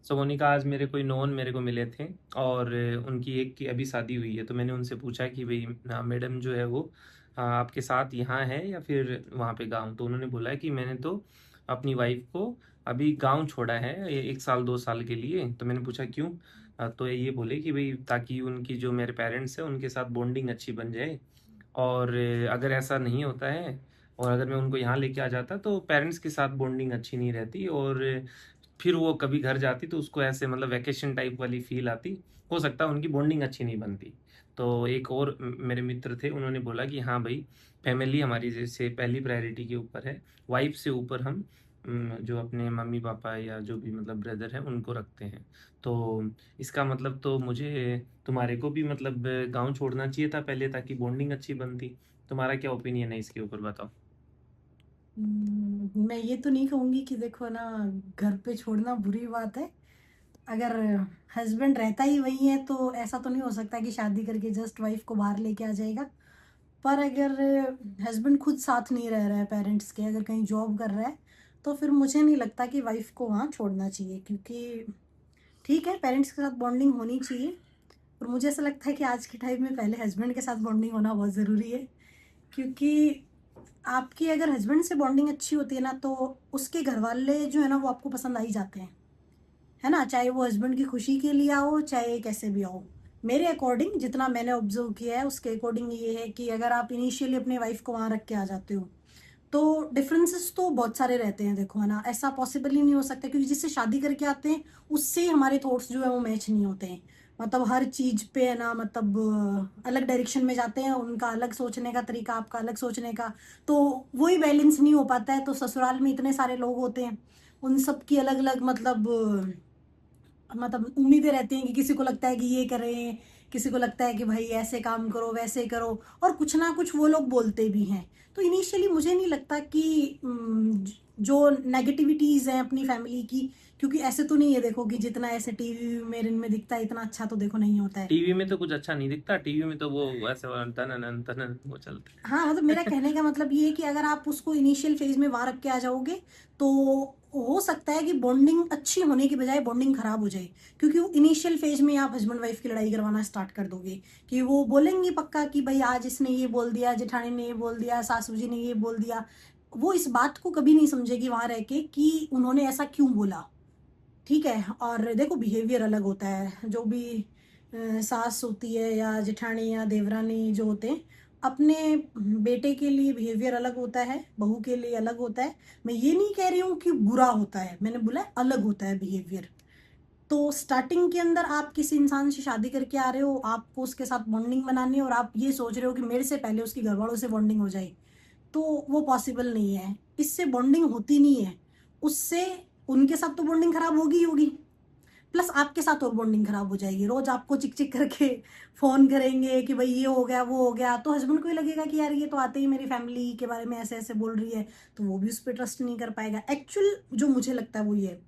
सो मोनिका, आज मेरे कोई नोन मेरे को मिले थे और उनकी एक की अभी शादी हुई है। तो मैंने उनसे पूछा कि भाई मैडम जो है वो आपके साथ यहाँ है या फिर वहाँ पे गाँव। तो उन्होंने बोला है कि मैंने तो अपनी वाइफ को अभी गाँव छोड़ा है 1 साल 2 साल के लिए। तो मैंने पूछा क्यों? तो ये बोले कि भाई ताकि उनकी जो मेरे पेरेंट्स हैं उनके साथ बॉन्डिंग अच्छी बन जाए। और अगर ऐसा नहीं होता है और अगर मैं उनको यहाँ लेके आ जाता तो पेरेंट्स के साथ बॉन्डिंग अच्छी नहीं रहती और फिर वो कभी घर जाती तो उसको ऐसे मतलब वैकेशन टाइप वाली फील आती। हो सकता है उनकी बॉन्डिंग अच्छी नहीं बनती। तो एक और मेरे मित्र थे, उन्होंने बोला कि हाँ भाई, फैमिली हमारी जैसे पहली प्रायोरिटी के ऊपर है, वाइफ से ऊपर हम जो अपने मम्मी पापा या जो भी मतलब ब्रदर हैं उनको रखते हैं। तो इसका मतलब तो मुझे तुम्हारे को भी मतलब गांव छोड़ना चाहिए था पहले, ताकि बॉन्डिंग अच्छी बनती। तुम्हारा क्या ओपिनियन है इसके ऊपर, बताओ। मैं ये तो नहीं कहूंगी कि देखो ना, घर पे छोड़ना बुरी बात है। अगर हस्बैंड रहता ही वही है तो ऐसा तो नहीं हो सकता कि शादी करके जस्ट वाइफ को बाहर लेके आ जाएगा। पर अगर हस्बैंड खुद साथ नहीं रह रहा है पेरेंट्स के, अगर कहीं जॉब कर रहा है, तो फिर मुझे नहीं लगता कि वाइफ को वहाँ छोड़ना चाहिए। क्योंकि ठीक है, पेरेंट्स के साथ बॉन्डिंग होनी चाहिए, और मुझे ऐसा लगता है कि आज के टाइम में पहले हस्बैंड के साथ बॉन्डिंग होना बहुत ज़रूरी है। क्योंकि आपकी अगर हस्बैंड से बॉन्डिंग अच्छी होती है ना, तो उसके घर वाले जो है ना वो आपको पसंद आ ही जाते हैं, है ना। चाहे वो हस्बैंड की खुशी के लिए आओ, चाहे कैसे भी आओ। मेरे अकॉर्डिंग जितना मैंने ऑब्जर्व किया है उसके अकॉर्डिंग ये है कि अगर आप इनिशियली अपने वाइफ को वहां रख के आ जाते हो, तो डिफरेंसेस तो बहुत सारे रहते हैं, देखो है ना। ऐसा पॉसिबल ही नहीं हो सकता, क्योंकि जिससे शादी करके आते हैं उससे हमारे थॉट्स जो है वो मैच नहीं होते हैं। मतलब हर चीज पे है ना, मतलब अलग डायरेक्शन में जाते हैं, उनका अलग सोचने का तरीका, आपका अलग सोचने का। तो वही बैलेंस नहीं हो पाता है। तो ससुराल में इतने सारे लोग होते हैं, उन सब की अलग अलग मतलब उम्मीदें रहती हैं कि किसी को लगता है कि ये करें, किसी को लगता है कि भाई ऐसे काम करो वैसे करो, और कुछ ना कुछ वो लोग बोलते भी हैं। तो इनिशियली मुझे नहीं लगता कि जो नेगेटिविटीज हैं अपनी फैमिली की, क्योंकि ऐसे तो नहीं है देखो कि जितना ऐसे टीवी में इनमें दिखता है इतना अच्छा तो देखो नहीं होता है। टीवी में तो कुछ अच्छा नहीं दिखता, टीवी में तो वो ऐसे तनन तनन वो चलता हाँ, मतलब मेरा है। कहने का मतलब ये है कि अगर आप उसको इनिशियल फेज में वहां रख के आ जाओगे, तो हो सकता है कि बॉन्डिंग अच्छी होने की बजाय बॉन्डिंग खराब हो जाए। क्योंकि इनिशियल फेज में आप हस्बैंड वाइफ की लड़ाई करवाना स्टार्ट कर दोगे, कि वो बोलेंगे पक्का कि भाई आज इसने ये बोल दिया, जेठानी ने ये बोल दिया, सासू जी ने ये बोल दिया। वो इस बात को कभी नहीं समझेगी वहां रह के कि उन्होंने ऐसा क्यों बोला। ठीक है, और देखो बिहेवियर अलग होता है। जो भी सास होती है या जेठानी या देवरानी जो होते हैं, अपने बेटे के लिए बिहेवियर अलग होता है, बहू के लिए अलग होता है। मैं ये नहीं कह रही हूँ कि बुरा होता है, मैंने बोला है अलग होता है बिहेवियर। तो स्टार्टिंग के अंदर आप किसी इंसान से शादी करके आ रहे हो, आपको उसके साथ बॉन्डिंग बनानी है, और आप ये सोच रहे हो कि मेरे से पहले उसके घर वालों से बॉन्डिंग हो जाए, तो वो पॉसिबल नहीं है। इससे बॉन्डिंग होती नहीं है। उससे उनके साथ तो बॉन्डिंग खराब होगी ही होगी, प्लस आपके साथ और बॉन्डिंग खराब हो जाएगी। रोज आपको चिक चिक करके फोन करेंगे कि भाई ये हो गया वो हो गया, तो हस्बैंड को ही लगेगा कि यार ये तो आते ही मेरी फैमिली के बारे में ऐसे ऐसे बोल रही है, तो वो भी उस पर ट्रस्ट नहीं कर पाएगा। एक्चुअल जो मुझे लगता है वो ये है।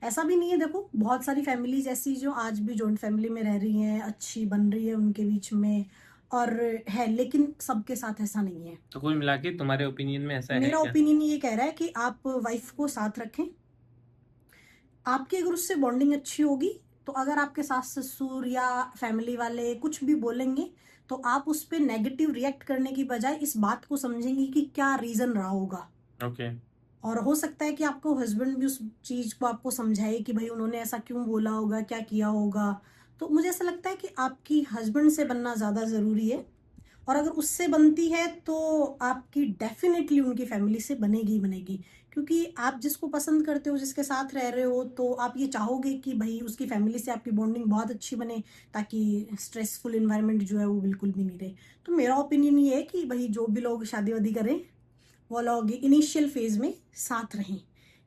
ऐसा भी नहीं है, देखो बहुत सारी फैमिलीज ऐसी जो आज भी जॉइंट फैमिली में रह रही हैं, अच्छी बन रही है उनके बीच में, और है, लेकिन सबके साथ ऐसा नहीं है। तो कुल मिला के तुम्हारे ओपिनियन में ऐसा है मेरा क्या? ओपिनियन ये कह रहा है कि आप वाइफ को साथ रखें। आपकी अगर उससे बॉन्डिंग अच्छी होगी, तो अगर आपके सास ससुर या फैमिली वाले कुछ भी बोलेंगे, तो आप उस पर नेगेटिव रिएक्ट करने की बजाय इस बात को समझेंगे कि क्या रीजन रहा होगा। ओके। और हो सकता है कि आपको हस्बैंड भी उस चीज को आपको समझाए कि भाई उन्होंने ऐसा क्यों बोला होगा, क्या किया होगा। तो मुझे ऐसा लगता है कि आपकी हस्बैंड से बनना ज्यादा जरूरी है। और अगर उससे बनती है तो आपकी डेफिनेटली उनकी फैमिली से बनेगी ही बनेगी। क्योंकि आप जिसको पसंद करते हो, जिसके साथ रह रहे हो, तो आप ये चाहोगे कि भाई उसकी फैमिली से आपकी बॉन्डिंग बहुत अच्छी बने, ताकि स्ट्रेसफुल इन्वायरमेंट जो है वो बिल्कुल भी नहीं रहे। तो मेरा ओपिनियन ये है कि भाई जो भी लोग शादी वादी करें, वो लोग इनिशियल फेज में साथ रहें।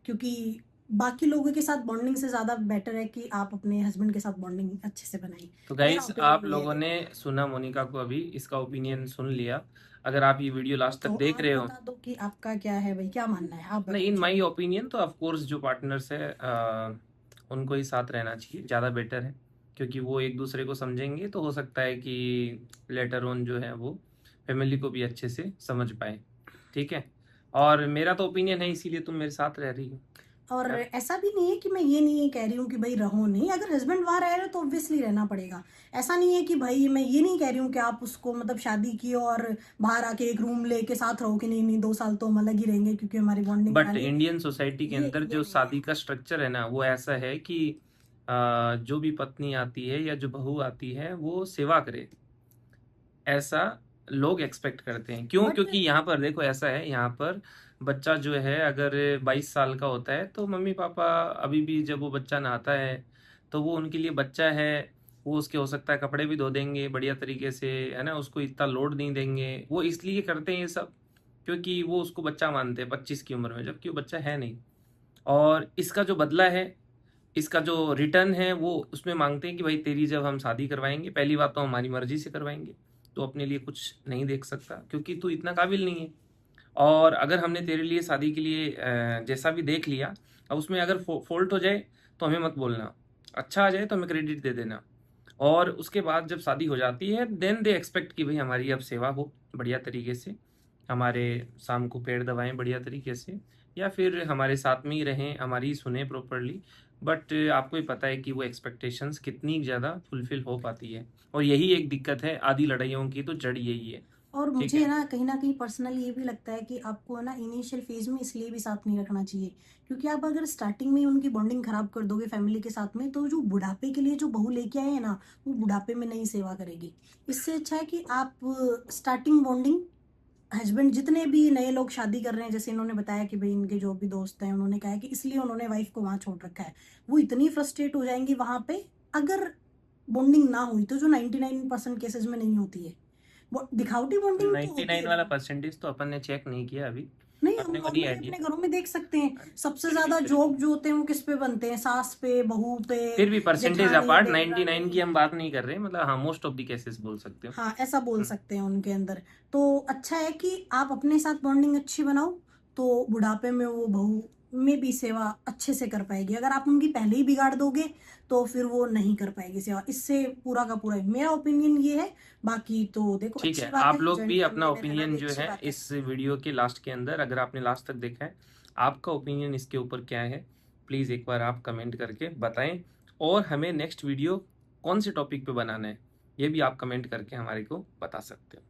क्योंकि बाकी लोगों के साथ बॉन्डिंग से ज़्यादा बेटर है कि आप अपने हस्बैंड के साथ बॉन्डिंग अच्छे से बनाएं। तो मेरा गाइस, आप ओपिनियन ये लोगों है। ने सुना मोनिका को, अभी इसका ओपिनियन सुन लिया। अगर आप ये वीडियो लास्ट तक तो देख आप रहे हो, बता दो कि आपका क्या है भाई, क्या मानना है, आप नहीं, बताओ इन चलो। माई ओपिनियन तो ऑफ कोर्स जो पार्टनर्स है उनको ही साथ रहना चाहिए, ज़्यादा बेटर है। क्योंकि वो एक दूसरे को समझेंगे तो हो सकता है कि लेटर ऑन जो है वो फैमिली को भी अच्छे से समझ पाए। ठीक है। और मेरा तो ओपिनियन है, इसीलिए तुम मेरे साथ रह रही हो। और ऐसा भी नहीं है कि मैं ये नहीं कह रही हूँ कि भाई रहो नहीं, अगर हस्बैंड वहाँ रह रहे हो तो ऑब्वियसली रहना पड़ेगा। ऐसा नहीं है कि भाई मैं ये नहीं कह रही हूँ कि आप उसको मतलब शादी की और बाहर आके एक रूम लेके साथ रहो कि नहीं नहीं 2 साल तो हम अलग ही रहेंगे क्योंकि हमारी बॉन्डिंग बट है। इंडियन सोसाइटी के ये अंदर ये जो नहीं है। शादी का स्ट्रक्चर है ना, वो ऐसा है कि जो भी पत्नी आती है या जो बहू आती है वो सेवा करे, ऐसा लोग एक्सपेक्ट करते हैं। क्यों? बट क्योंकि यहाँ पर देखो ऐसा है, यहाँ पर बच्चा जो है अगर 22 साल का होता है तो मम्मी पापा अभी भी जब वो बच्चा नहाता है तो वो उनके लिए बच्चा है, वो उसके हो सकता है कपड़े भी धो देंगे बढ़िया तरीके से, है ना, उसको इतना लोड नहीं देंगे। वो इसलिए करते हैं ये सब क्योंकि वो उसको बच्चा मानते हैं 25 की उम्र में, जबकि वो बच्चा है नहीं। और इसका जो बदला है, इसका जो रिटर्न है, वो उसमें मांगते हैं कि भाई तेरी जब हम शादी करवाएंगे, पहली बात तो हमारी मर्जी से करवाएंगे, तो अपने लिए कुछ नहीं देख सकता क्योंकि तू इतना काबिल नहीं है। और अगर हमने तेरे लिए शादी के लिए जैसा भी देख लिया, अब उसमें अगर फॉल्ट हो जाए तो हमें मत बोलना, अच्छा आ जाए तो हमें क्रेडिट दे देना। और उसके बाद जब शादी हो जाती है देन दे एक्सपेक्ट कि भाई हमारी अब सेवा हो बढ़िया तरीके से, हमारे शाम को पेड़ दबाएं बढ़िया तरीके से, या फिर हमारे साथ में ही रहें, हमारी सुने प्रॉपरली। बट आपको ही पता है कि वो एक्सपेक्टेशंस कितनी ज़्यादा फुलफिल हो पाती है, और यही एक दिक्कत है, आधी लड़ाइयों की तो जड़ यही है। और ठीक मुझे है। ना कहीं पर्सनली ये भी लगता है कि आपको है ना इनिशियल फेज में इसलिए भी साथ नहीं रखना चाहिए, क्योंकि आप अगर स्टार्टिंग में ही उनकी बॉन्डिंग खराब कर दोगे फैमिली के साथ में, तो जो बुढ़ापे के लिए जो बहू लेके आए हैं ना, वो बुढ़ापे में नहीं सेवा करेगी। इससे अच्छा है कि आप स्टार्टिंग बॉन्डिंग, हस्बैंड जितने भी नए लोग शादी कर रहे हैं, जैसे इन्होंने बताया कि भाई इनके जो भी दोस्त हैं उन्होंने कहा है कि इसलिए उन्होंने वाइफ को वहां छोड़ रखा है, वो इतनी फ्रस्ट्रेट हो जाएंगी वहां पे अगर बॉन्डिंग ना हुई तो, जो 99% केसेस में नहीं होती है। वो दिखावटी बॉन्डिंग तो होती 99 है वाला देखो। परसेंटेज तो अपन ने चेक नहीं किया अभी, नहीं, हम अपने को नहीं नॉर्मली आइडिया। अपने घरों में देख सकते हैं, सबसे फिर भी ज्यादा फिर भी जॉब जो होते हैं वो किस पे बनते हैं, सास पे, बहू पे, फिर भी परसेंटेज जेठानी, अपार्ट 99 की देवरानी। हम बात नहीं कर रहे, मतलब हाँ मोस्ट ऑफ द केसेस बोल सकते हो। हाँ, ऐसा बोल सकते हैं उनके अंदर। तो अच्छा है कि आप अपने साथ बॉन्डिंग अच्छी बनाओ, तो बुढ़ापे में वो बहू में भी सेवा अच्छे से कर पाएगी। अगर आप उनकी पहले ही बिगाड़ दोगे तो फिर वो नहीं कर पाएगी सेवा। इससे पूरा का पूरा मेरा ओपिनियन ये है। बाकी तो देखो, ठीक अच्छी है, बात आप है, लोग जॉइंट भी अपना फैमिली में रहना ओपिनियन भी जो अच्छी है बात है। इस वीडियो के लास्ट के अंदर, अगर आपने लास्ट तक देखा है, आपका ओपिनियन इसके ऊपर क्या है, प्लीज़ एक बार आप कमेंट करके बताएं। और हमें नेक्स्ट वीडियो कौन से टॉपिक पे बनाना है, ये भी आप कमेंट करके हमारे को बता सकते हो।